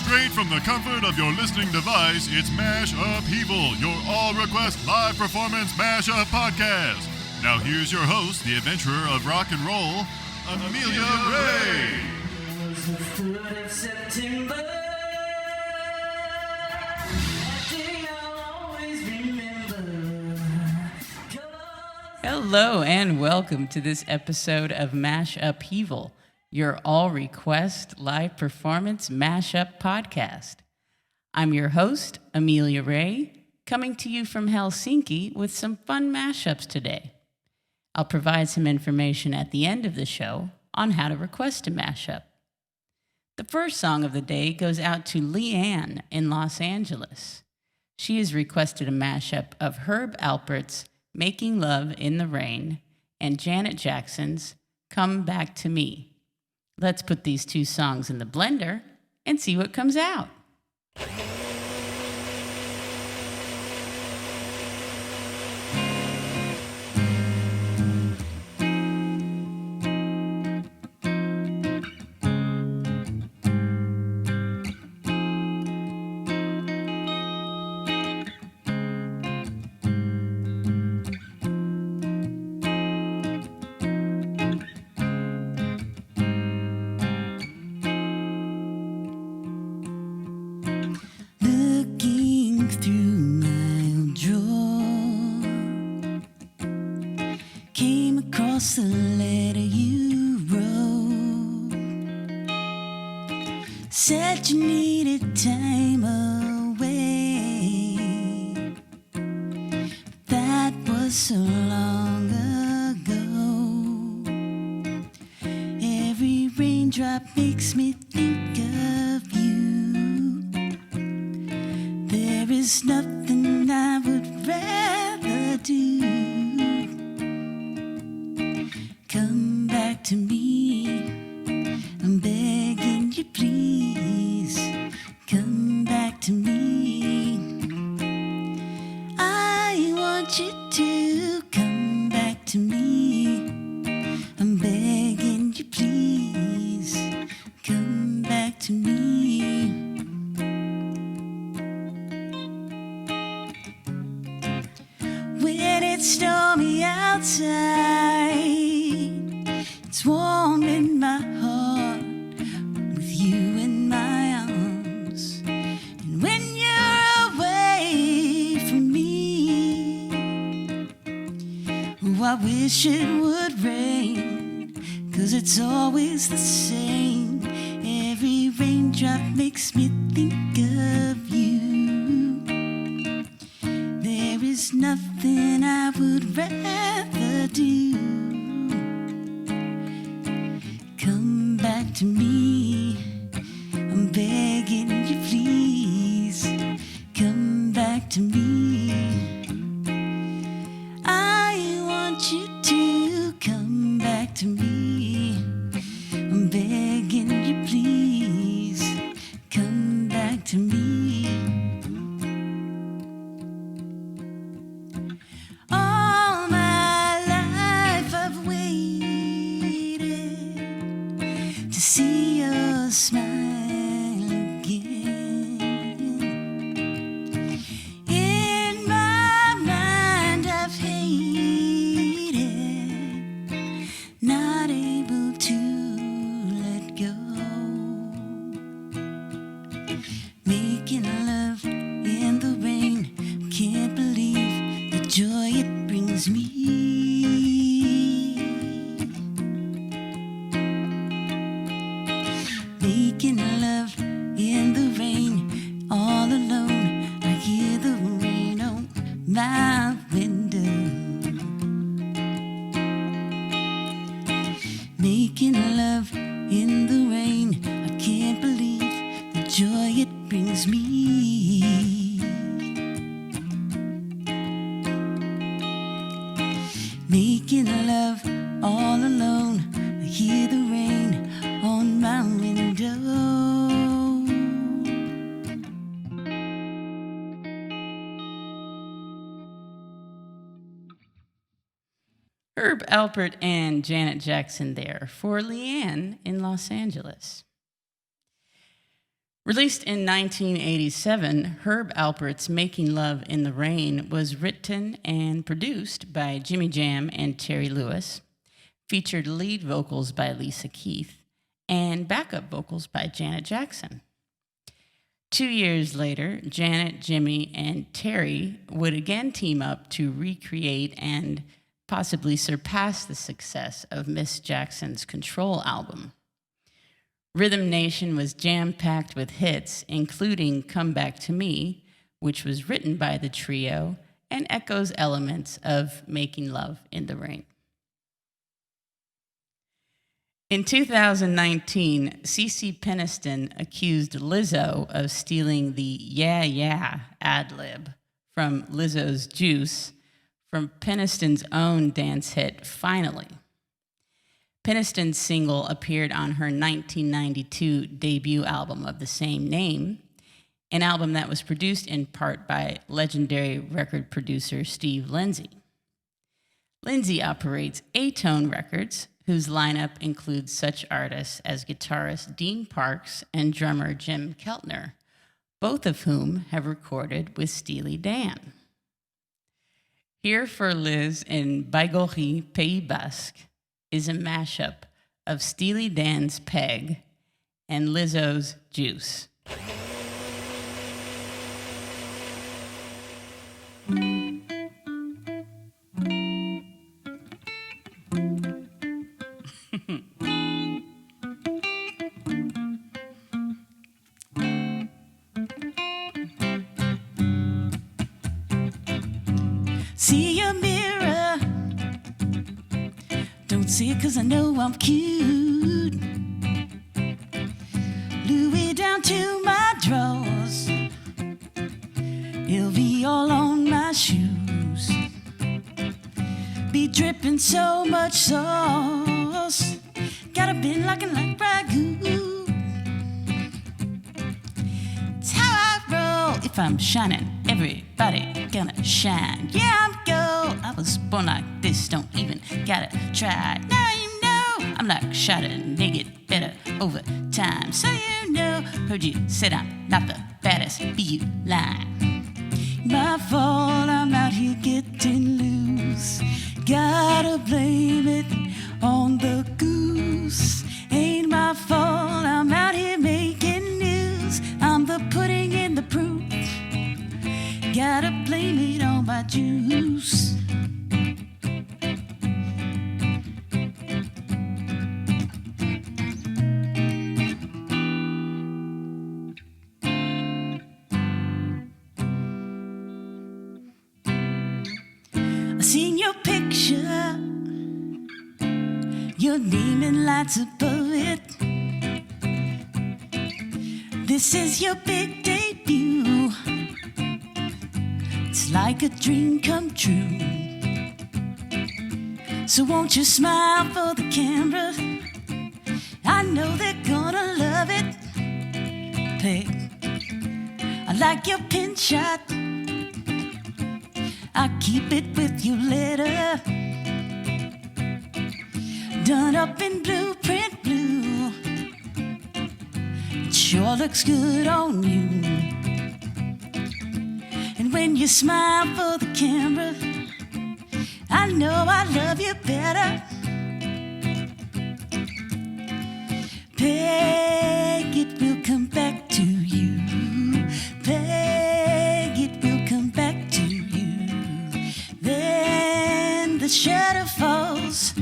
Straight from the comfort of your listening device, it's MashUpheaval, your all-request live performance mashup podcast. Now here's your host, the adventurer of rock and roll, Amelia Ray. It was the 3rd of September. That day I'll always remember. Hello and welcome to this episode of MashUpheaval, your all-request live performance mashup podcast. I'm your host, Amelia Ray, coming to you from Helsinki with some fun mashups today. I'll provide some information at the end of the show on how to request a mashup. The first song of the day goes out to Leanne in Los Angeles. She has requested a mashup of Herb Alpert's Making Love in the Rain and Janet Jackson's Come Back to Me. Let's put these two songs in the blender and see what comes out. The letter you wrote said you needed time away. That was so long ago. Every raindrop makes me think of you. There is nothing I would rather do. Come back to me, I'm begging you please. Come back to me. I want you to come back to me. I'm begging you please. Come back to me. When it's stormy outside, it's warm in my heart with you in my arms. And when you're away from me, oh, I wish it would rain, 'cause it's always the same. Every raindrop makes me think of you. There is nothing I would rather do. Come back to me, I'm begging you please. Come back to me. I want you to come back to me. I'm begging you please. Come back to me. All my life I've waited to see your smile again. In my mind I've hated, not able to let go. Making love in the rain, can't believe the joy it brings me. Making love in the rain, all alone. I hear the rain on my window. Making love in the rain, I can't believe the joy it brings me. Making love all alone. I hear the rain on my window. Herb Alpert and Janet Jackson there for Leanne in Los Angeles. Released in 1987, Herb Alpert's Making Love in the Rain was written and produced by Jimmy Jam and Terry Lewis, featured lead vocals by Lisa Keith, and backup vocals by Janet Jackson. 2 years later, Janet, Jimmy, and Terry would again team up to recreate and possibly surpass the success of Miss Jackson's Control album. Rhythm Nation was jam-packed with hits, including Come Back to Me, which was written by the trio and echoes elements of Making Love in the Rain. In 2019, CeCe Peniston accused Lizzo of stealing the "yeah, yeah" ad-lib from Lizzo's Juice from Peniston's own dance hit, Finally. Peniston's single appeared on her 1992 debut album of the same name, an album that was produced in part by legendary record producer Steve Lindsay. Lindsay operates A-Tone Records, whose lineup includes such artists as guitarist Dean Parks and drummer Jim Keltner, both of whom have recorded with Steely Dan. Here for Liz in Baigorry, Pays Basque, is a mashup of Steely Dan's Peg and Lizzo's Juice. See your mirror. Don't see it 'cause I know I'm cute. Louis down to my drawers. LV all on my shoes. Be dripping so much sauce. Gotta be looking like ragu. It's how I roll. If I'm shining, everybody gonna shine. Yeah, I'm gold. I was born like this. Don't even gotta try. Now you know I'm like shot and they get better over time. So you know, heard you said I'm not the baddest. Be you lying. My fault, I'm out here getting loose. Gotta blame it on the goose. Ain't my fault, I'm out here making news. I'm the pudding in the proof. Gotta blame it on my juice. I seen your picture, your name in lights above it. This is your big debut. It's like a dream come true. So won't you smile for the camera? I know they're gonna love it. Peg, I like your pin shot. I keep it with your letter. Done up in blueprint blue. It sure looks good on you. And when you smile for the camera, I know I love you better. Peg, it will come back to you. Peg, it will come back to you. Then the shadow falls.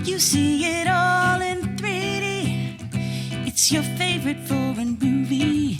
You see it all in 3D. It's your favorite foreign movie.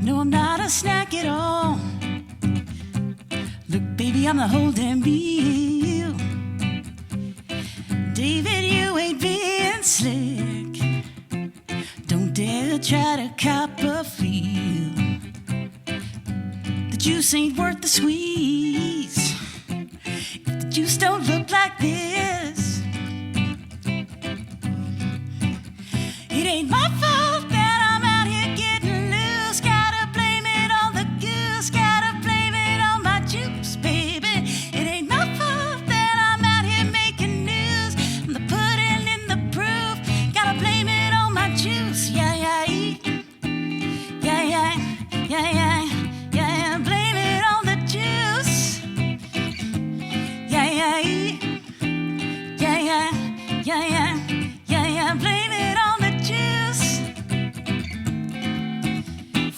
No, I'm not a snack at all. Look, baby, I'm the whole damn meal. David, you ain't being slick. Don't dare try to cop a feel. The juice ain't worth the squeeze. If the juice don't look like this. It ain't my fault that I'm out here getting loose. Gotta blame it on the goose, gotta blame it on my juice, baby. It ain't my fault that I'm out here making news. I'm the pudding in the proof, gotta blame it on my juice. Yeah, yeah, yeah, yeah, yeah, yeah, yeah, blame it on the juice. Yeah, yeah, yeah, yeah, yeah, yeah, yeah, yeah, blame it on the juice.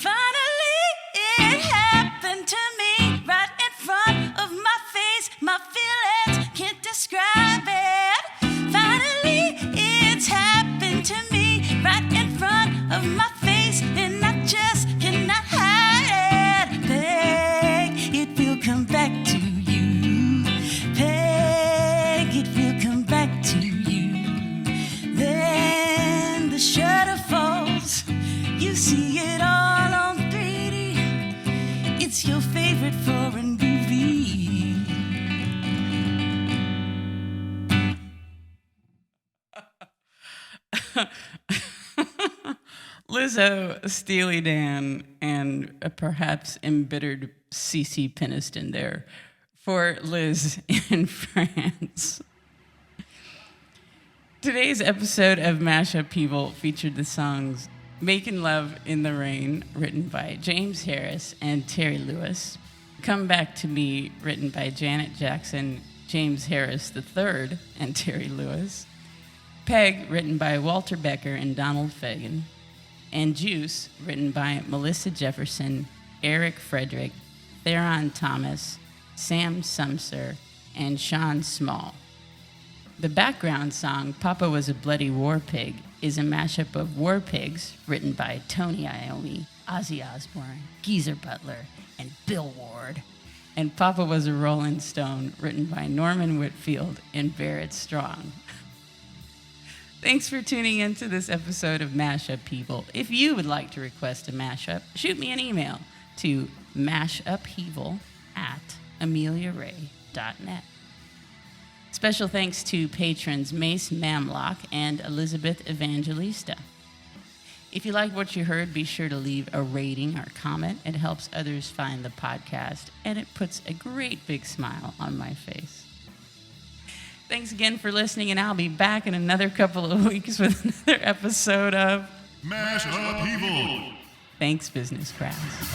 Finally, it happened to me right in front of my face. My feelings can't describe it. Finally, it's happened to me right in front of my face, and I just cannot hide it. Beg, it will come back to you. Beg, it will come back to you. Then the shutter falls. You see it all on 3D. It's your favorite foreign movie. Lizzo, Steely Dan, and a perhaps embittered CeCe Peniston there for Liz in France. Today's episode of MashUpheaval featured the songs Making Love in the Rain, written by James Harris and Terry Lewis, Come Back to Me, written by Janet Jackson, James Harris III, and Terry Lewis, Peg, written by Walter Becker and Donald Fagen, and Juice, written by Melissa Jefferson, Eric Frederic, Theron Thomas, Sam Sumser, and Sean Small. The background song, Papa Was a Bloody War Pig, is a mashup of War Pigs, written by Tony Iommi, Ozzy Osbourne, Geezer Butler, and Bill Ward, and Papa Was a Rolling Stone, written by Norman Whitfield and Barrett Strong. Thanks for tuning in to this episode of MashUpheaval. If you would like to request a mashup, shoot me an email to mashupheaval@ameliaray.net. Special thanks to patrons Mace Mamlock and Elizabeth Evangelista. If you like what you heard, be sure to leave a rating or comment. It helps others find the podcast, and it puts a great big smile on my face. Thanks again for listening, and I'll be back in another couple of weeks with another episode of MashUpheaval. Thanks, Business Crowds.